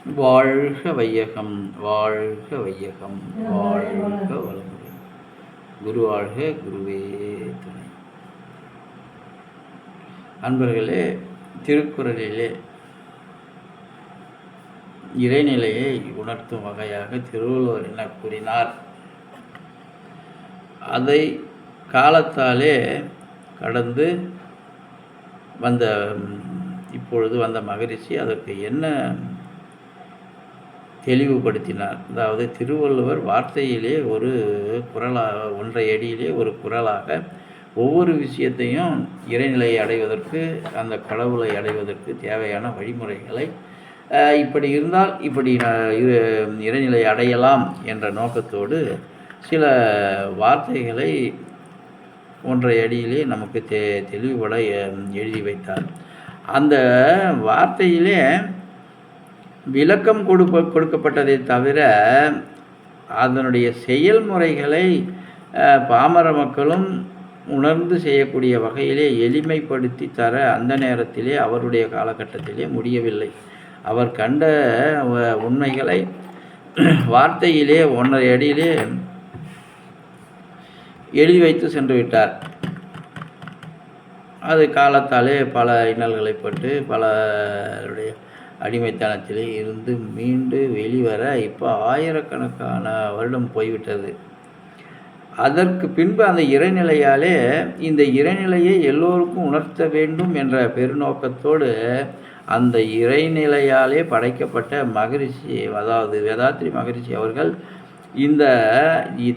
வாழ்க வையகம், வாழ்க வையகம், வாழ்க வளமுடன். குரு வாழ்க, குருவே துணை. அன்பர்களே, திருக்குறளிலே இறைநிலையை உணர்த்தும் வகையாக திருவள்ளுவர் என்ன கூறினார், அதை காலத்தாலே கடந்து வந்த இப்பொழுது வந்த மகரிஷி அதற்கு என்ன தெளிவுபடுத்தினார். அதாவது திருவள்ளுவர் வார்த்தையிலே ஒரு குறளாக, ஒன்றை அடியிலே ஒரு குறளாக ஒவ்வொரு விஷயத்தையும் இறைநிலையை அடைவதற்கு, அந்த கடவுளை அடைவதற்கு தேவையான வழிமுறைகளை இப்படி இருந்தால் இப்படி இறைநிலை அடையலாம் என்ற நோக்கத்தோடு சில வார்த்தைகளை ஒன்றை அடியிலே நமக்கு தெளிவுபட எழுதி வைத்தார். அந்த வார்த்தையிலே விளக்கம் கொடுக்கப்பட்டதை தவிர அதனுடைய செயல்முறைகளை பாமர மக்களும் உணர்ந்து செய்யக்கூடிய வகையிலே எளிமைப்படுத்தி தர அந்த நேரத்திலே அவருடைய காலகட்டத்திலே முடியவில்லை. அவர் கண்ட உண்மைகளை வார்த்தையிலே ஒன்றரை அடியிலே எழுதி வைத்து சென்று விட்டார். அது காலத்தாலே பல இன்னல்களைப்பட்டு பலருடைய அடிமைத்தனத்திலே இருந்து மீண்டு வெளிவர இப்போ ஆயிரக்கணக்கான வருடம் போய்விட்டது. அதற்கு பின்பு அந்த இறைநிலையாலே இந்த இறைநிலையை எல்லோருக்கும் உணர்த்த வேண்டும் என்ற பெருநோக்கத்தோடு அந்த இறைநிலையாலே படைக்கப்பட்ட மகரிஷி, அதாவது வேதாத்ரி மகரிஷி அவர்கள் இந்த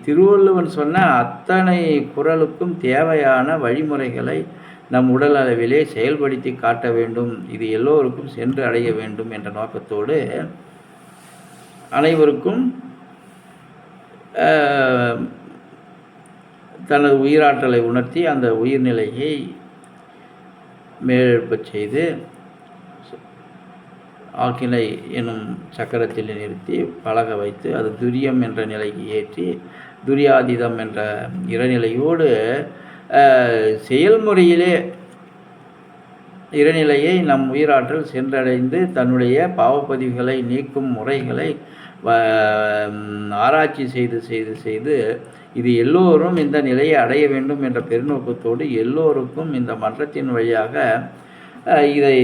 திருவள்ளுவன் சொன்ன அத்தனை குறளுக்கும் தேவையான வழிமுறைகளை நம் உடல் அளவிலே செயல்படுத்தி காட்ட வேண்டும், இது எல்லோருக்கும் சென்று அடைய வேண்டும் என்ற நோக்கத்தோடு அனைவருக்கும் தனது உயிராற்றலை உணர்த்தி அந்த உயிர்நிலையை மேலெழுப்பச் செய்து ஆக்கினை எனும் சக்கரத்தில் நிறுத்தி பழக வைத்து அது துரியம் என்ற நிலைக்கு ஏற்றி துரியாதீதம் என்ற இறைநிலையோடு செயல்முறையிலே இறைநிலையை நம் உயிராற்றல் சென்றடைந்து தன்னுடைய பாவப்பதிவுகளை நீக்கும் முறைகளை ஆராய்ச்சி செய்து இது எல்லோரும் இந்த நிலையை அடைய வேண்டும் என்ற பெருநோக்கத்தோடு எல்லோருக்கும் இந்த மன்றத்தின் வழியாக இதை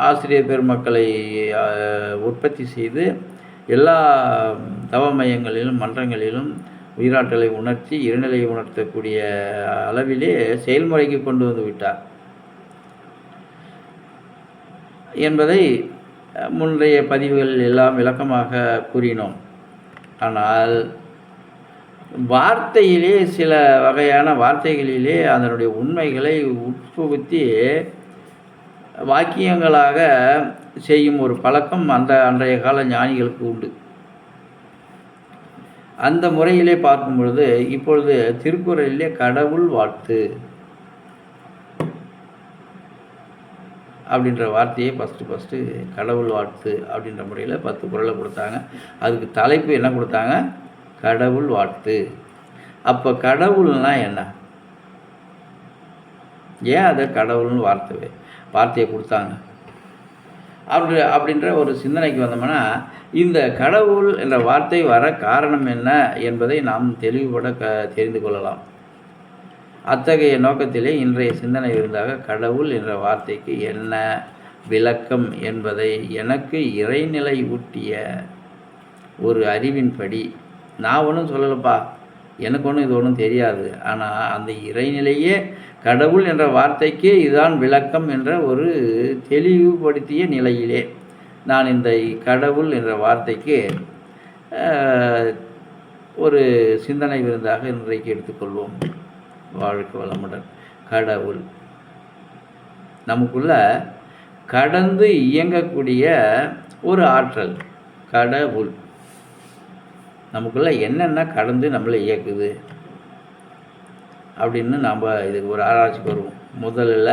ஆசிரியர் பெருமக்களை உற்பத்தி செய்து எல்லா தவ மையங்களிலும் மன்றங்களிலும் உயிராற்றலை உணர்த்தி இறைநிலையை உணர்த்தக்கூடிய அளவிலே செயல்முறைக்கு கொண்டு வந்து விட்டார் என்பதை முன்றைய பதிவுகளில் எல்லாம் விளக்கமாக கூறினோம். ஆனால் வார்த்தையிலே சில வகையான வார்த்தைகளிலே அதனுடைய உண்மைகளை உட்புகுத்தி வாக்கியங்களாக செய்யும் ஒரு பழக்கம் அன்றைய கால ஞானிகளுக்கு உண்டு. அந்த முறையிலே பார்க்கும் பொழுது இப்பொழுது திருக்குறளிலே கடவுள் வாழ்த்து அப்படின்ற வார்த்தையை ஃபஸ்ட்டு கடவுள் வாழ்த்து அப்படின்ற முறையில் 10 குறளை கொடுத்தாங்க. அதுக்கு தலைப்பு என்ன கொடுத்தாங்க? கடவுள் வாழ்த்து. அப்போ கடவுள்னால் என்ன? ஏன் அதை கடவுள்னு வார்த்தையை கொடுத்தாங்க அப்படின்ற ஒரு சிந்தனைக்கு வந்தோம்னா, இந்த கடவுள் என்ற வார்த்தை வர காரணம் என்ன என்பதை நாம் தெளிவுபட தெரிந்து கொள்ளலாம். அத்தகைய நோக்கத்திலே இன்றைய சிந்தனை இருந்தாக கடவுள் என்ற வார்த்தைக்கு என்ன விளக்கம் என்பதை எனக்கு இறைநிலை ஊட்டிய ஒரு அறிவின்படி, நான் ஒன்றும் சொல்லலப்பா, எனக்கு ஒன்றும் இது ஒன்றும் தெரியாது, ஆனால் அந்த இறைநிலையே கடவுள் என்ற வார்த்தைக்கு இதுதான் விளக்கம் என்ற ஒரு தெளிவுபடுத்திய நிலையிலே நான் இந்த கடவுள் என்ற வார்த்தைக்கு ஒரு சிந்தனை விருந்தாக இன்றைக்கு எடுத்துக்கொள்வோம். வாழ்க வளமுடன். கடவுள் நமக்குள்ள கடந்து இயங்கக்கூடிய ஒரு ஆற்றல். கடவுள் நமக்குள்ள என்னென்ன கடந்து நம்மளை இயக்குது அப்படின்னு நாம் இதுக்கு ஒரு ஆராய்ச்சிக்கு வருவோம். முதல்ல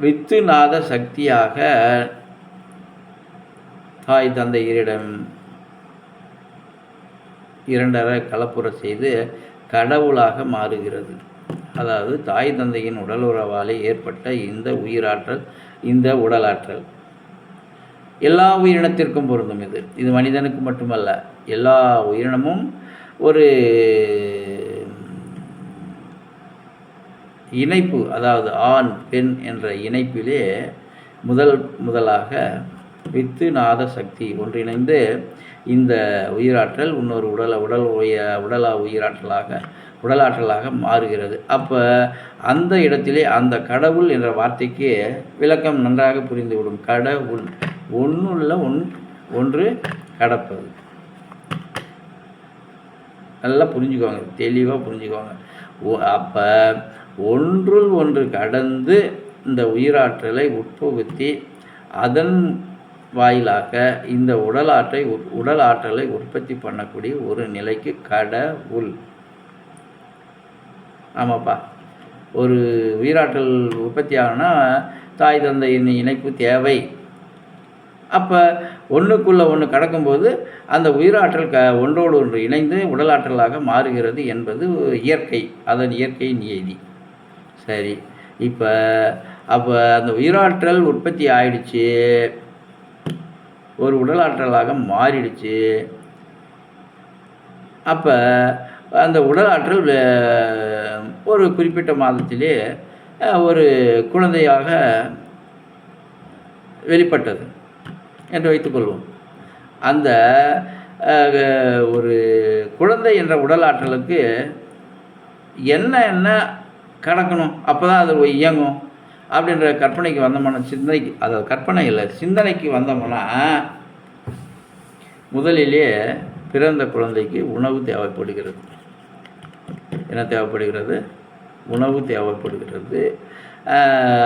வித்துநாத சக்தியாக தாய் தந்தையரிடம் 2 கலப்புற செய்து கடவுளாக மாறுகிறது. அதாவது தாய் தந்தையின் உடலுறவாலே ஏற்பட்ட இந்த உயிராற்றல், இந்த உடலாற்றல் எல்லா உயிரினத்திற்கும் பொருந்தும். இது மனிதனுக்கு மட்டுமல்ல, எல்லா உயிரினமும் ஒரு இணைப்பு, அதாவது ஆண் பெண் என்ற இணைப்பிலே முதலாக வித்து நாத சக்தி ஒன்றிணைந்து இந்த உயிராற்றல் இன்னொரு உடலாற்றலாக மாறுகிறது. அப்போ அந்த இடத்திலே அந்த கடவுள் என்ற வார்த்தைக்கு விளக்கம் நன்றாக புரிந்துவிடும். கடவுள் ஒன்றுள்ள ஒன்று கடப்பது. நல்லா புரிஞ்சுக்கோங்க, தெளிவாக புரிஞ்சுக்கோங்க. அப்போ ஒன்றுள் ஒன்று கடந்து இந்த உயிராற்றலை உட்புகுத்தி அதன் வாயிலாக இந்த உடல் ஆற்றலை உற்பத்தி பண்ணக்கூடிய ஒரு நிலைக்கு கடவுள். ஆமாப்பா, ஒரு உயிராற்றல் உற்பத்தி ஆகணும்னா தாய் தந்தையின் இணைப்பு தேவை. அப்போ ஒன்றுக்குள்ளே ஒன்று கடக்கும்போது அந்த உயிராற்றல் ஒன்றோடு ஒன்று இணைந்து உடலாற்றலாக மாறுகிறது என்பது இயற்கை, அதன் இயற்கை நியதி. சரி, அப்போ அந்த உயிராற்றல் உற்பத்தி ஆயிடுச்சு, ஒரு உடலாற்றலாக மாறிடுச்சு. அப்போ அந்த உடலாற்றல் ஒரு குறிப்பிட்ட மாதத்திலே ஒரு குழந்தையாக வெளிப்பட்டது என்று வைத்துக்கொள்வோம். அந்த ஒரு குழந்தை என்ற உடலாற்றலுக்கு என்ன கடக்கணும், அப்போ தான் அது இயங்கும் அப்படின்ற கற்பனைக்கு வந்தோம்னா, சிந்தனைக்கு, அதாவது கற்பனை இல்லை, சிந்தனைக்கு வந்தோம்னா, முதலிலே பிறந்த குழந்தைக்கு உணவு தேவைப்படுகிறது. என்ன தேவைப்படுகிறது? உணவு தேவைப்படுகிறது.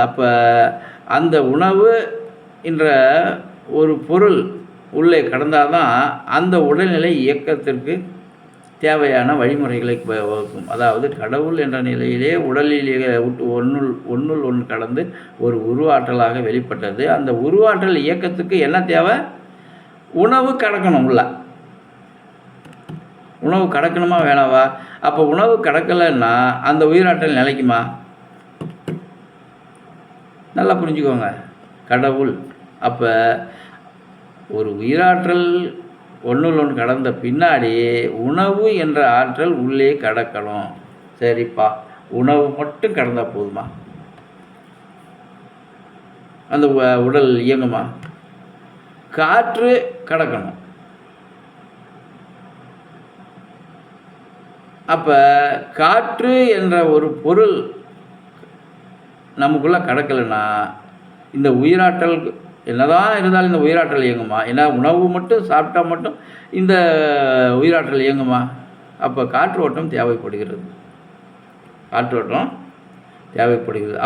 அப்போ அந்த உணவு என்ற ஒரு பொருள் உள்ளே கடந்தால் தான் அந்த உடல்நிலை இயக்கத்திற்கு தேவையான வழிமுறைகளை வகுக்கும். அதாவது கடவுள் என்ற நிலையிலே உடலிலே ஒன்றுள் ஒன்று கடந்து ஒரு உருவாற்றலாக வெளிப்பட்டது. அந்த உருவாற்றல் இயக்கத்துக்கு என்ன தேவை? உணவு கடக்கணும். உணவு கடக்கணுமா வேணாவா? அப்போ உணவு கடக்கலைன்னா அந்த உயிராற்றல் நிலைக்குமா? நல்லா புரிஞ்சுக்கோங்க. கடவுள் அப்போ ஒரு உயிராற்றல் ஒன்றுள் ஒன்று கடந்த பின்னாடி உணவு என்ற ஆற்றல் உள்ளே கடக்கணும். சரிப்பா, உணவு மட்டும் கடந்தால் போதுமா? அந்த உடல் இயங்குமா? காற்று கடக்கணும். அப்போ காற்று என்ற ஒரு பொருள் நமக்குள்ளே கடக்கலைன்னா இந்த உயிராற்றல் என்னதான் இருந்தாலும் இந்த உயிராற்றல் இயங்குமா? ஏன்னா உணவு மட்டும் சாப்பிட்டா மட்டும் இந்த உயிராற்றல் இயங்குமா? அப்போ காற்றோட்டம் தேவைப்படுகிறது.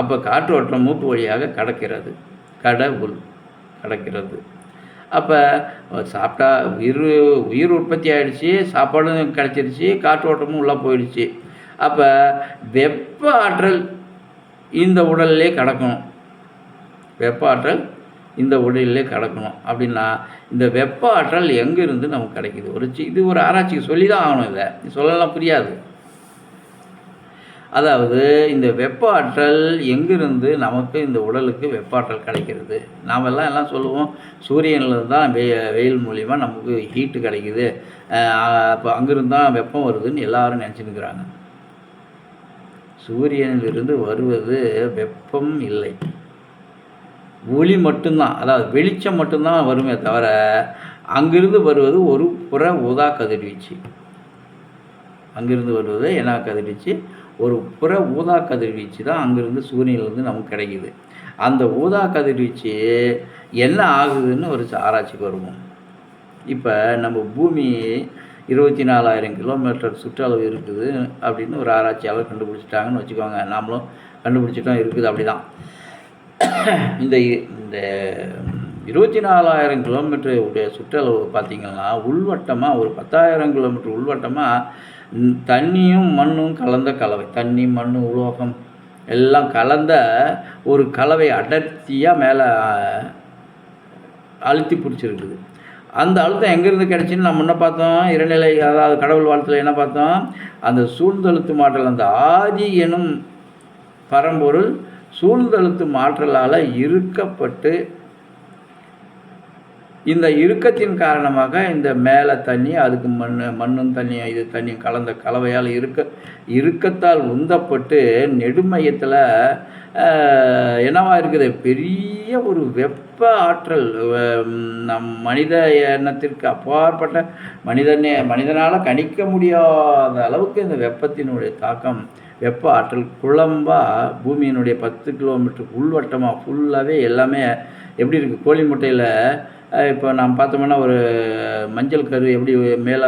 அப்போ காற்றோட்டம் மூக்கு வழியாக கடக்கிறது. கடவுள் கடக்கிறது. அப்போ சாப்பிட்டா உயிர் உற்பத்தி ஆகிடுச்சு, சாப்பாடும் கிடச்சிருச்சு, காற்றோட்டமும் உள்ளே போயிடுச்சு. அப்போ வெப்ப ஆற்றல் இந்த உடல்லே கடக்கணும். வெப்ப ஆற்றல் இந்த உடலிலே கடக்கணும் அப்படின்னா இந்த வெப்ப ஆற்றல் எங்கேருந்து நமக்கு கிடைக்கிது? இது ஒரு ஆராய்ச்சிக்கு சொல்லி தான் ஆகணும். இதை சொல்லலாம் புரியாது. அதாவது இந்த வெப்ப ஆற்றல் எங்கிருந்து நமக்கு இந்த உடலுக்கு வெப்ப ஆற்றல் கிடைக்கிறது? நாம் எல்லாம் சொல்லுவோம், சூரியனில் தான் வெயில் மூலிமா நமக்கு ஹீட்டு கிடைக்குது, அப்போ அங்கிருந்து தான் வெப்பம் வருதுன்னு எல்லாரும் நினச்சிருக்கிறாங்க. சூரியனிலிருந்து வருவது வெப்பம் இல்லை, ஒளி மட்டும்தான், அதாவது வெளிச்சம் மட்டும்தான் வருமே தவிர அங்கிருந்து வருவது ஒரு புற ஊதா கதிர்வீச்சு. அங்கிருந்து வருவது என்ன கதிர்வீச்சு? ஒரு புற ஊதா கதிர்வீச்சு தான் அங்கிருந்து சூரியனிலிருந்து நமக்கு கிடைக்குது. அந்த ஊதா கதிர்வீச்சு என்ன ஆகுதுன்னு ஒரு ஆராய்ச்சிக்கு வருவோம். இப்போ நம்ம பூமி 24,000 கிலோமீட்டர் சுற்றளவு இருக்குது அப்படின்னு ஒரு ஆராய்ச்சியாளர் கண்டுபிடிச்சிட்டாங்கன்னு வச்சுக்கோங்க. நாமளும் கண்டுபிடிச்சிட்டோம், இருக்குது. அப்படி தான் இந்த 24,000 கிலோமீட்டர் உடைய சுற்றளவு பார்த்திங்கன்னா உள்வட்டமாக ஒரு 10,000 கிலோமீட்டர் உள்வட்டமாக தண்ணியும் மண்ணும் கலந்த கலவை, தண்ணி மண் உலோகம் எல்லாம் கலந்த ஒரு கலவை அடர்த்தியாக மேலே அழுத்தி பிடிச்சிருக்குது. அந்த அழுத்தம் எங்கேருந்து கிடச்சின்னு நம்ம என்ன பார்த்தோம்? இறைநிலை, அதாவது கடவுள் வாழ்த்தில் என்ன பார்த்தோம்? அந்த சூழ்ந்தழுத்து மாற்றல், அந்த ஆதி எனும் பரம்பொருள் சூழ்ந்தழுத்து மாற்றலால் இருக்கப்பட்டு இந்த இறுக்கத்தின் காரணமாக இந்த மேலே தண்ணி அதுக்கு மண்ணும் தண்ணி இது தண்ணியும் கலந்த கலவையால் இறுக்கத்தால் உந்தப்பட்டு நெடுமையத்தில் என்னவா இருக்குது, பெரிய ஒரு வெப்ப ஆற்றல் மனித எண்ணத்திற்கு அப்பாற்பட்ட மனிதனால் கணிக்க முடியாத அளவுக்கு இந்த வெப்பத்தினுடைய தாக்கம், வெப்ப ஆற்றல் குழம்பாக பூமியினுடைய 10 கிலோமீட்டருக்கு உள்வட்டமாக ஃபுல்லாகவே எல்லாமே எப்படி இருக்குது. கோழி முட்டையில் இப்போ நாம் பார்த்தோம்னா ஒரு மஞ்சள் கரு எப்படி மேலே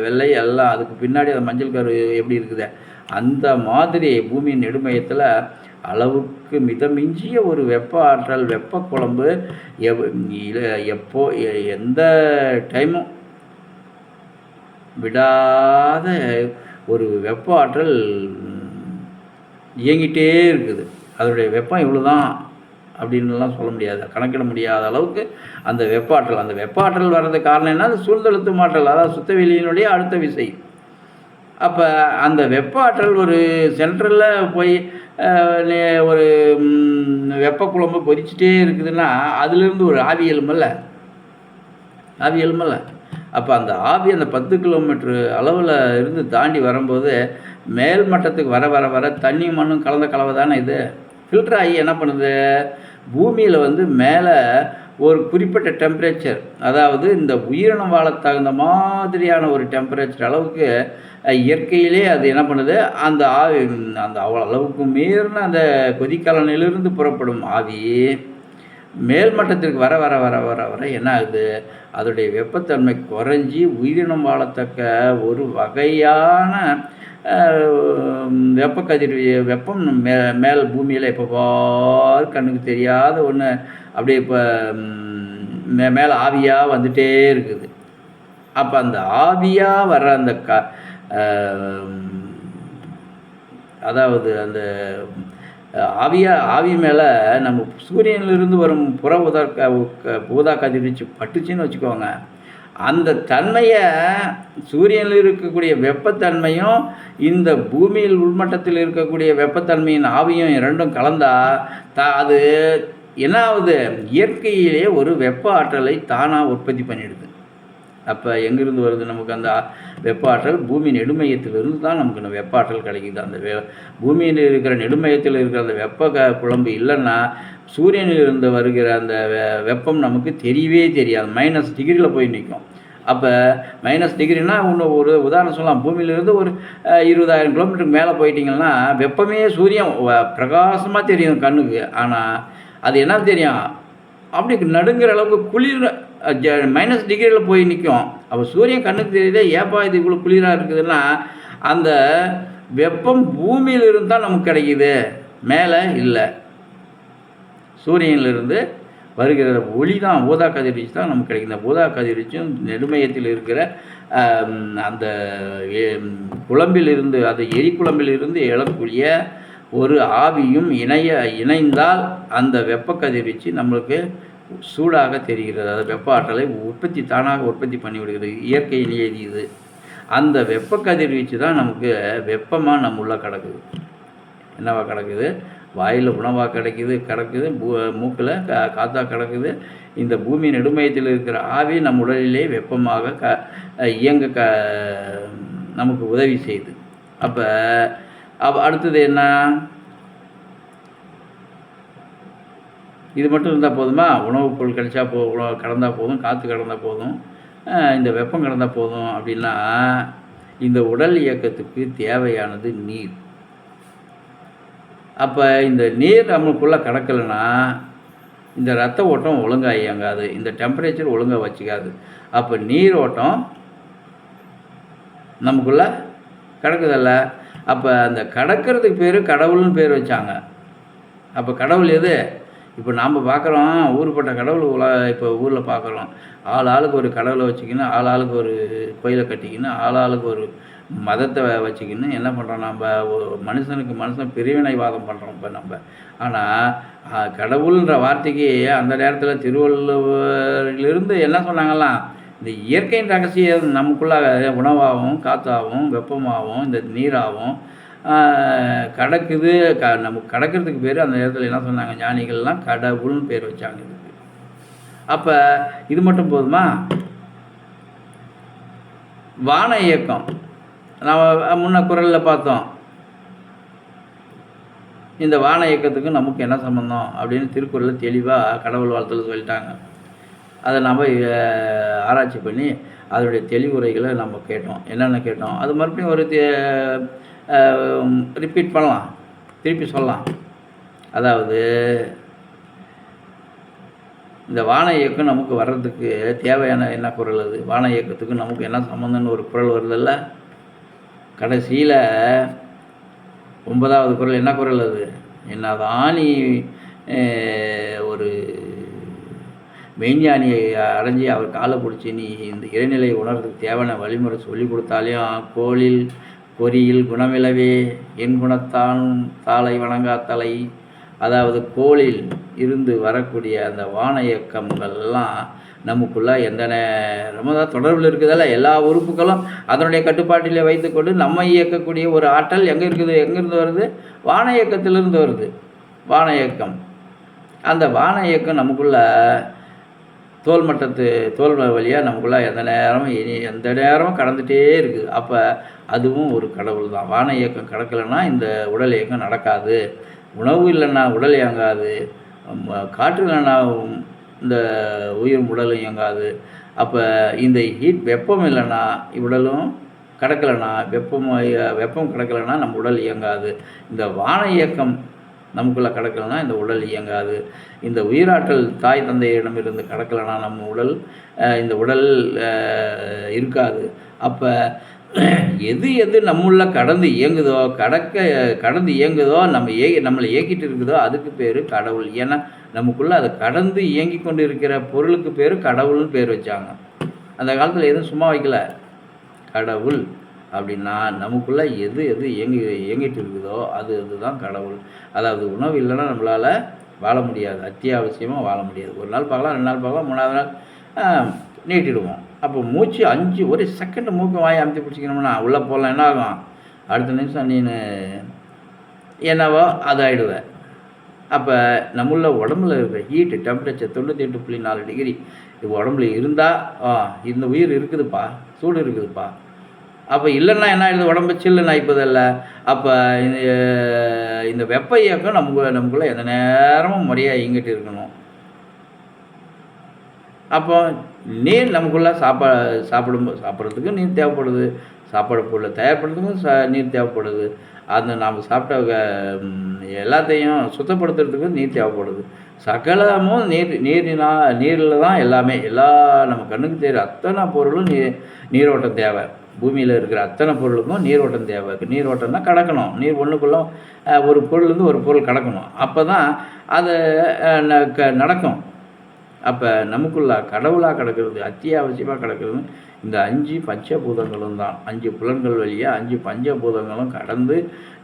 வெள்ளை எல்லாம் அதுக்கு பின்னாடி அந்த மஞ்சள் கரு எப்படி இருக்குது, அந்த மாதிரி பூமியின் நெடுமையத்தில் அளவுக்கு மிதமிஞ்சிய ஒரு வெப்ப ஆற்றல், வெப்ப குழம்பு எப்போ எந்த டைமும் விடாத ஒரு வெப்ப ஆற்றல் இயங்கிட்டே இருக்குது. அதனுடைய வெப்பம் இவ்வளோதான் அப்படின்லாம் சொல்ல முடியாது, கணக்கிட முடியாத அளவுக்கு அந்த வெப்பாற்றல். அந்த வெப்பாற்றல் வர்றதுக்கு காரணம் என்ன, அது சூழ்ந்தழுத்து மாற்றல், அதாவது சுத்தவெளியினுடைய அடுத்த விசை. அப்போ அந்த வெப்ப ஆற்றல் ஒரு சென்ட்ரலில் போய் ஒரு வெப்ப குழம்பு கொதிச்சுட்டே இருக்குதுன்னா அதுலேருந்து ஒரு ஆவி எழுமல்ல. அப்போ அந்த ஆவி அந்த 10 கிலோமீட்ரு அளவில் இருந்து தாண்டி வரும்போது மேல் மட்டத்துக்கு வர வர வர தண்ணி மண்ணும் கலந்த கலவை தானே இது. ஃபில்டர் ஆகி என்ன பண்ணுது, பூமியில் மேலே ஒரு குறிப்பிட்ட டெம்பரேச்சர், அதாவது இந்த உயிரினம் வாழ தகுந்த மாதிரியான ஒரு டெம்பரேச்சர் அளவுக்கு இயற்கையிலே அது என்ன பண்ணுது, அந்த ஆவி அந்த அவ்வளோ அளவுக்கு மீறின அந்த கொதிக்கலனிலிருந்து புறப்படும் ஆவி மேல் மட்டத்திற்கு வர வர வர வர வர என்ன ஆகுது, அதோடைய வெப்பத்தன்மை குறைஞ்சி உயிரினம் வாழத்தக்க ஒரு வகையான வெப்பம் மேல் பூமியில் இப்போ பார் கண்ணுக்கு தெரியாத ஒன்று அப்படியே இப்போ மேலே ஆவியாக வந்துகிட்டே இருக்குது. அப்போ அந்த ஆவியாக வர்ற அந்த அதாவது அந்த ஆவி மேலே நம்ம சூரியனிலிருந்து வரும் புற ஊதா கதிர்வீச்சு பட்டுச்சின்னு வச்சுக்கோங்க, அந்த தன்மையை சூரியனில் இருக்கக்கூடிய வெப்பத்தன்மையும் இந்த பூமியில் உள்மட்டத்தில் இருக்கக்கூடிய வெப்பத்தன்மையின் ஆவியும் இரண்டும் கலந்தால் அது என்ன ஆகுது, இயற்கையிலே ஒரு வெப்ப ஆற்றலை தானாக உற்பத்தி பண்ணிடுது. அப்போ எங்கேருந்து வருது நமக்கு அந்த வெப்ப ஆற்றல், பூமி நெடுமையத்திலிருந்து தான் நமக்கு அந்த வெப்ப ஆற்றல் கிடைக்குது. அந்த பூமியில் இருக்கிற நெடுமையத்தில் இருக்கிற அந்த வெப்ப குழம்பு இல்லைன்னா சூரியனிலிருந்து வருகிற அந்த வெப்பம் நமக்கு தெரியவே தெரியாது, -, டிகிரியில் போய் நிற்கும். அப்போ -டிகிரினா ஒரு உதாரணம் சொல்லலாம், பூமியிலிருந்து ஒரு 20,000 கிலோமீட்டருக்கு மேலே போயிட்டிங்கன்னா வெப்பமே சூரியன் பிரகாசமாக தெரியும் கண்ணுக்கு, ஆனால் அது என்ன தெரியும், அப்படி நடுங்கிற அளவுக்கு குளிர் -டிகிரியில் போய் நிற்கும். அப்போ சூரியன் கண்ணுக்கு தெரியுதே, ஏப்பா இது இவ்வளோ குளிராக இருக்குதுன்னா அந்த வெப்பம் பூமியிலிருந்து தான் நமக்கு கிடைக்கிது, மேலே இல்லை. சூரியனிலிருந்து வருகிற ஒளி தான், ஊதா கதிர்வீச்சு தான் நமக்கு கிடைக்கும். இந்த ஊதா கதிர்வீச்சும் நெடுமையத்தில் இருக்கிற அந்த குழம்பிலிருந்து, அந்த எரிக்குழம்பிலிருந்து எழக்கூடிய ஒரு ஆவியும் இணைந்தால் அந்த வெப்ப கதிர்வீச்சு நம்மளுக்கு சூடாக தெரிகிறது. அது வெப்ப ஆற்றலை தானாக உற்பத்தி பண்ணிவிடுகிறது, இயற்கையிலேயே இது. அந்த வெப்ப கதிர்வீச்சு தான் நமக்கு வெப்பமாக நம்ம உள்ள கிடக்குது. என்னவா கிடக்குது, வாயில் உணவாக கிடக்குது, மூக்கில் காற்றாக கிடக்குது. இந்த பூமி நெடுமையத்தில் இருக்கிற ஆவி நம் உடலிலே வெப்பமாக இயங்க நமக்கு உதவி செய்யுது. அப்போ அடுத்தது என்ன, இது மட்டும் இருந்தால் போதுமா, உணவுப் பொருள் கிடைச்சா கடந்தால் போதும், காற்று கடந்தால் போதும், இந்த வெப்பம் கடந்தால் போதும் அப்படின்னா, இந்த உடல் இயக்கத்துக்கு தேவையானது நீர். அப்போ இந்த நீர் நம்மளுக்குள்ளே கிடக்கலைன்னா இந்த இரத்த ஓட்டம் ஒழுங்காக இயங்காது, இந்த டெம்பரேச்சர் ஒழுங்காக வச்சுக்காது. அப்போ நீர் ஓட்டம் நமக்குள்ளே கிடக்குதில்ல, அப்போ அந்த கடக்கிறதுக்கு பேர் கடவுள்னு பேர் வச்சாங்க. அப்போ கடவுள் எது, இப்போ நாம் பார்க்குறோம் ஊருப்பட்ட கடவுள் இப்போ ஊரில் பார்க்குறோம், ஆளுக்கு ஒரு கடவுளை வச்சுக்கின்னு, ஆளுக்கு ஒரு கோயிலை கட்டிக்கின்னு, ஆளுக்கு ஒரு மதத்தை வச்சுக்கின்னு என்ன பண்ணுறோம், நம்ம மனுஷன் பிரிவினைவாதம் பண்ணுறோம் இப்போ நம்ம. ஆனால் கடவுள்ன்ற வார்த்தைக்கு அந்த நேரத்தில் திருவள்ளுவரிலிருந்து என்ன சொன்னாங்கலாம், இந்த இயற்கையின் ரகசியம் நமக்குள்ளாக உணவாகவும் காற்றாகவும் வெப்பமாகவும் இந்த நீராகவும் கடக்குது. நமக்கு கடக்கிறதுக்கு பேர் அந்த நேரத்தில் என்ன சொன்னாங்க ஞானிகள்லாம், கடவுள்னு பேர் வச்சாங்க இதுக்கு. அப்போ இது மட்டும் போதுமா? வான இயக்கம் நம்ம முன்ன குரலில் பார்த்தோம். இந்த வான இயக்கத்துக்கு நமக்கு என்ன சம்பந்தம் அப்படின்னு திருக்குறளில் தெளிவாக கடவுள் வாழ்த்துல சொல்லிட்டாங்க. அதை நம்ம ஆராய்ச்சி பண்ணி அதனுடைய தெளிவுரைகளை நம்ம கேட்டோம். என்னென்ன கேட்டோம் அது மறுபடியும் ஒரு ரிப்பீட் பண்ணலாம், திருப்பி சொல்லலாம். அதாவது இந்த வான இயக்கம் நமக்கு வர்றதுக்கு தேவையான என்ன குரல்? அது வான இயக்கத்துக்கு நமக்கு என்ன சம்மந்தம்னு ஒரு குரல் வருதில்ல. கடைசியில் 9வது குரல் என்ன குரல்? அது என்னதான் நீ ஒரு மெய்ஞானியை அடைஞ்சி அவர் காலை பிடிச்சி நீ இந்த இறைநிலையை உணர்றதுக்கு தேவையான வழிமுறை சொல்லி கொடுத்தாலையும் கோளில் பொறியில் குணமிலவே என் குணத்தான் தாளை வணங்காத்தலை. அதாவது கோளில் இருந்து வரக்கூடிய அந்த வான இயக்கங்கள்லாம் நமக்குள்ளே எந்த நேரமும் தான் தொடர்பில் இருக்குதல்ல. எல்லா உறுப்புகளும் அதனுடைய கட்டுப்பாட்டிலே வைத்துக்கொண்டு நம்ம இயக்கக்கூடிய ஒரு ஆற்றல் எங்கே இருக்குது? எங்கேருந்து வருது? வான இயக்கத்திலிருந்து வருது. வான இயக்கம், அந்த வான இயக்கம் நமக்குள்ளே தோல் வழியாக நமக்குள்ளே எந்த நேரமும் கடந்துகிட்டே இருக்குது. அப்போ அதுவும் ஒரு கடவுள் தான். வான இயக்கம் கடக்கலைன்னா இந்த உடல் இயக்கம் நடக்காது. உணவு இல்லைன்னா உடல் இயங்காது. காற்று இல்லைன்னா இந்த உயிர் உடலும் இயங்காது. அப்போ இந்த ஹீட் வெப்பம் இல்லைன்னா உடலும் கடக்கலைன்னா வெப்பம் கடக்கலைன்னா நம்ம உடல் இயங்காது. இந்த வான இயக்கம் நமக்குள்ளே கடக்கலைன்னா இந்த உடல் இயங்காது. இந்த உயிராற்றல் தாய் தந்தையிடமிருந்து கடக்கலைன்னா நம்ம இந்த உடல் இருக்காது. அப்போ எது நம்முள்ள கடந்து இயங்குதோ நம்மளை இயக்கிட்டு இருக்குதோ அதுக்கு பேர் கடவுள். ஏன்னா நமக்குள்ளே அதை கடந்து இயங்கி கொண்டு இருக்கிற பொருளுக்கு பேர் கடவுள்னு பேர் வச்சாங்க. அந்த காலத்தில் எதுவும் சும்மா வைக்கல. கடவுள் அப்படின்னா நமக்குள்ளே எது இயங்கிட்டு இருக்குதோ அதுதான் கடவுள். அதாவது உணவு இல்லைன்னா நம்மளால் வாழ முடியாது, அத்தியாவசியமாக வாழ முடியாது. ஒரு நாள் பார்க்கலாம், 2 நாள் பார்க்கலாம், 3வது நாள் நீட்டிடுவோம். அப்போ மூச்சு 5 ஒரு செகண்ட் மூக்கு வாயை அமுத்தி பிடிச்சிக்கணும்னா உள்ளே போகலாம். என்ன ஆகும்? அடுத்த நிமிஷம் நீ என்னவோ அது ஆகிடுவேன். அப்போ நம்மள உடம்புல இருக்கிற ஹீட்டு டெம்பரேச்சர் 98.4 டிகிரி உடம்புல இருந்தால் இந்த உயிர் இருக்குதுப்பா, சூடு இருக்குதுப்பா. அப்போ இல்லைன்னா என்ன ஆகிடுது? உடம்பு சில்லுன்னு ஆகிப்பதில்ல. அப்போ இந்த வெப்ப இயக்கம் நமக்குள்ளே எந்த நேரமும் முறையாக இயங்கிட்டு இருக்கணும். அப்போ நீர் நமக்குள்ளே சாப்பிட்றதுக்கு நீர் தேவைப்படுது. சாப்பாடு பொருளை தயார்படுறதுக்கும் நீர் தேவைப்படுது. அந்த நாம் சாப்பிட்ட எல்லாத்தையும் சுத்தப்படுத்துறதுக்கும் நீர் தேவைப்படுது. சகலமும் நீரில் தான் எல்லாமே. நம்ம கண்ணுக்கு தெரிகிற அத்தனை பொருளும் நீரோட்டம் தேவை. பூமியில் இருக்கிற அத்தனை பொருளுக்கும் நீரோட்டம் தேவை. நீரோட்டம்னா கடக்கணும். நீர் ஒன்றுக்குள்ள ஒரு பொருள்லேருந்து ஒரு பொருள் கடக்கணும். அப்போ தான் அது நடக்கும். அப்போ நமக்குள்ள கடவுளாக கிடக்கிறது, அத்தியாவசியமாக கிடக்கிறது இந்த 5 பஞ்சபூதங்களும் தான். 5 புலன்கள் வழியாக 5 பஞ்சபூதங்களும் கடந்து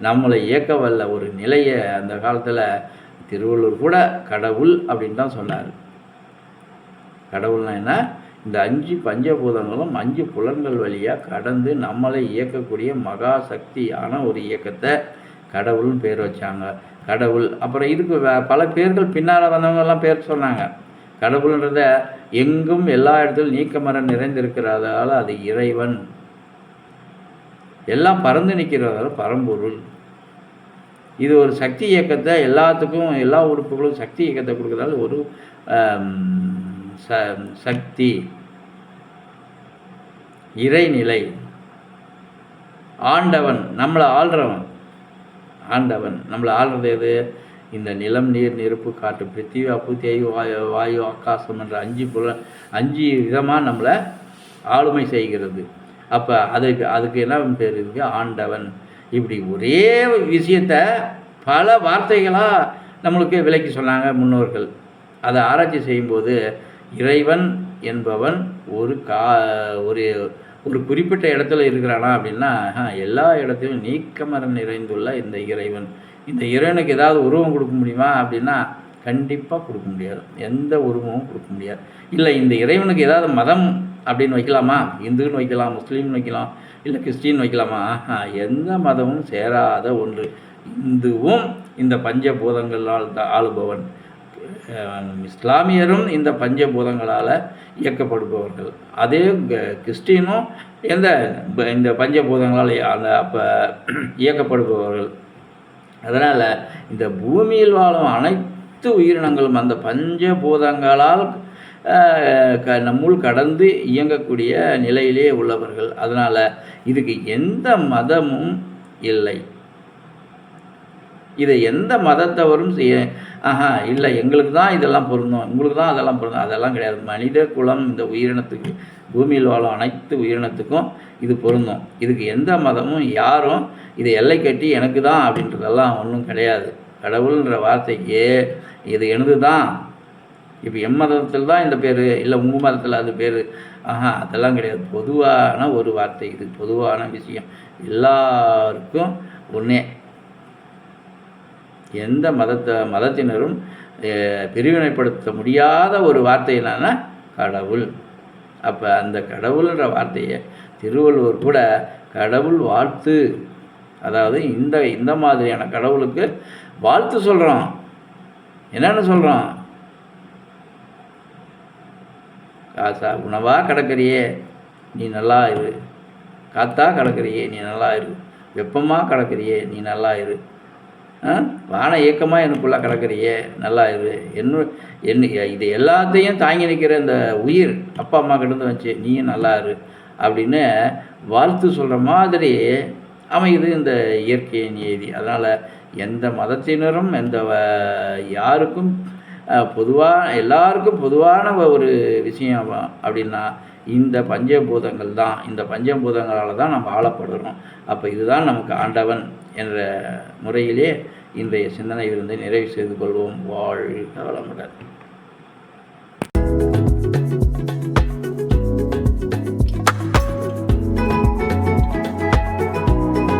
நம்மளை இயக்க வல்ல ஒரு நிலையை அந்த காலத்தில் திருவள்ளுவர் கூட கடவுள் அப்படின்னு தான் சொன்னார். கடவுள்னா என்ன? இந்த 5 பஞ்சபூதங்களும் 5 புலன்கள் வழியாக கடந்து நம்மளை இயக்கக்கூடிய மகா சக்தியான ஒரு இயக்கத்தை கடவுள்னு பேர் வச்சாங்க. கடவுள். அப்புறம் இதுக்கு பல பேர்கள் பின்னால் வந்தவங்கெல்லாம் பேர் சொன்னாங்க. கடவுள்ன்றத எங்கும் எல்லா இடத்திலும் நீக்கமர நிறைந்திருக்கிறதால அது இறைவன். எல்லாம் பறந்து நிற்கிறதால பரம்பொருள். இது ஒரு சக்தி இயக்கத்தை எல்லாத்துக்கும், எல்லா உறுப்புகளும் சக்தி இயக்கத்தை கொடுக்கறதால ஒரு சக்தி, இறைநிலை, ஆண்டவன், நம்மளை ஆள்றவன். ஆண்டவன் நம்மளை ஆள்றது எது? இந்த நிலம், நீர், நெருப்பு, காற்று, பிருத்திவி, அப்பு, தேய்வு, வாயு, ஆகாசம் என்ற 5 விதமாக நம்மளை ஆளுமை செய்கிறது. அப்போ அதுக்கு என்ன பேர் இருக்கு? ஆண்டவன். இப்படி ஒரே விஷயத்தை பல வார்த்தைகளாக நம்மளுக்கு விளக்கி சொன்னாங்க முன்னோர்கள். அதை ஆராய்ச்சி செய்யும்போது இறைவன் என்பவன் ஒரு குறிப்பிட்ட இடத்துல இருக்கிறானா அப்படின்னா எல்லா இடத்திலும் நீக்கமரம் நிறைந்துள்ள இந்த இறைவன். இந்த இறைவனுக்கு ஏதாவது உருவம் கொடுக்க முடியுமா அப்படின்னா கண்டிப்பாக கொடுக்க முடியாது. எந்த உருவமும் கொடுக்க முடியாது. இல்லை இந்த இறைவனுக்கு ஏதாவது மதம் அப்படின்னு வைக்கலாமா? இந்துன்னு வைக்கலாம், முஸ்லீம்னு வைக்கலாம், இல்லை கிறிஸ்டின் வைக்கலாமா? எந்த மதமும் சேராத ஒன்று. இந்துவும் இந்த பஞ்சபூதங்களால் ஆளுபவன், இஸ்லாமியரும் இந்த பஞ்சபூதங்களால் இயக்கப்படுபவர்கள். அதே கிறிஸ்டினும் இந்த பஞ்சபூதங்களால் அந்த அப்போ இயக்கப்படுபவர்கள். அதனால் இந்த பூமியில் வாழும் அனைத்து உயிரினங்களும் அந்த பஞ்சபூதங்களால் நம்முள் கடந்து இயங்கக்கூடிய நிலையிலே உள்ளவர்கள். அதனால் இதுக்கு எந்த மதமும் இல்லை. இதை எந்த மதத்தவரும் இல்லை எங்களுக்கு தான் இதெல்லாம் பொருந்தும், உங்களுக்கு தான் அதெல்லாம் பொருந்தும், அதெல்லாம் கிடையாது. மனித குலம் இந்த உயிரினத்துக்கு, பூமியில் வாழும் அனைத்து உயிரினத்துக்கும் இது பொருந்தும். இதுக்கு எந்த மதமும் யாரும் இதை எல்லை கட்டி எனக்கு தான் அப்படின்றதெல்லாம் ஒன்றும் கிடையாது. கடவுள்ன்ற வார்த்தைக்கு இது எனது தான். இப்போ எம் மதத்தில் தான் இந்த பேர், இல்லை உங்கள் மதத்தில் அது பேர், அதெல்லாம் கிடையாது. பொதுவான ஒரு வார்த்தை, இது பொதுவான விஷயம், எல்லாருக்கும் ஒன்றே. எந்த மதத்தினரும் பிரிவினைப்படுத்த முடியாத ஒரு வார்த்தை என்னன்னா கடவுள். அப்போ அந்த கடவுள்ன்ற வார்த்தையை திருவள்ளுவர் கூட கடவுள் வாழ்த்து, அதாவது இந்த மாதிரியான கடவுளுக்கு வாழ்த்து சொல்கிறோம். என்னென்னு சொல்கிறோம்? காசா உணவாக கிடக்கிறியே நீ நல்லா இரு, காத்தா கிடக்கிறியே நீ நல்லா இரு, வெப்பமாக கிடக்கிறியே நீ நல்லா இரு, வான இயக்கமாக எனக்குள்ளே கிடக்கிறியே நல்லா இரு, இது எல்லாத்தையும் தாங்கி நிற்கிற இந்த உயிர் அப்பா அம்மா கிட்டேருந்து வச்சு நீயும் நல்லா இரு அப்படின்னு வாழ்த்து சொல்கிற மாதிரி அமையுது இந்த இயற்கையை நீதி. அதனால் எந்த மதத்தினரும் யாருக்கும் எல்லாருக்கும் பொதுவான ஒரு விஷயம் அப்படின்னா இந்த பஞ்சபூதங்கள் தான். இந்த பஞ்சபூதங்களால் தான் நம்ம ஆளப்படுறோம். அப்போ இதுதான் நமக்கு ஆண்டவன் என்ற முறையிலே இன்றைய சிந்தனை இருந்து நிறைவு செய்து கொள்வோம். வாழ்க வளமுடன்.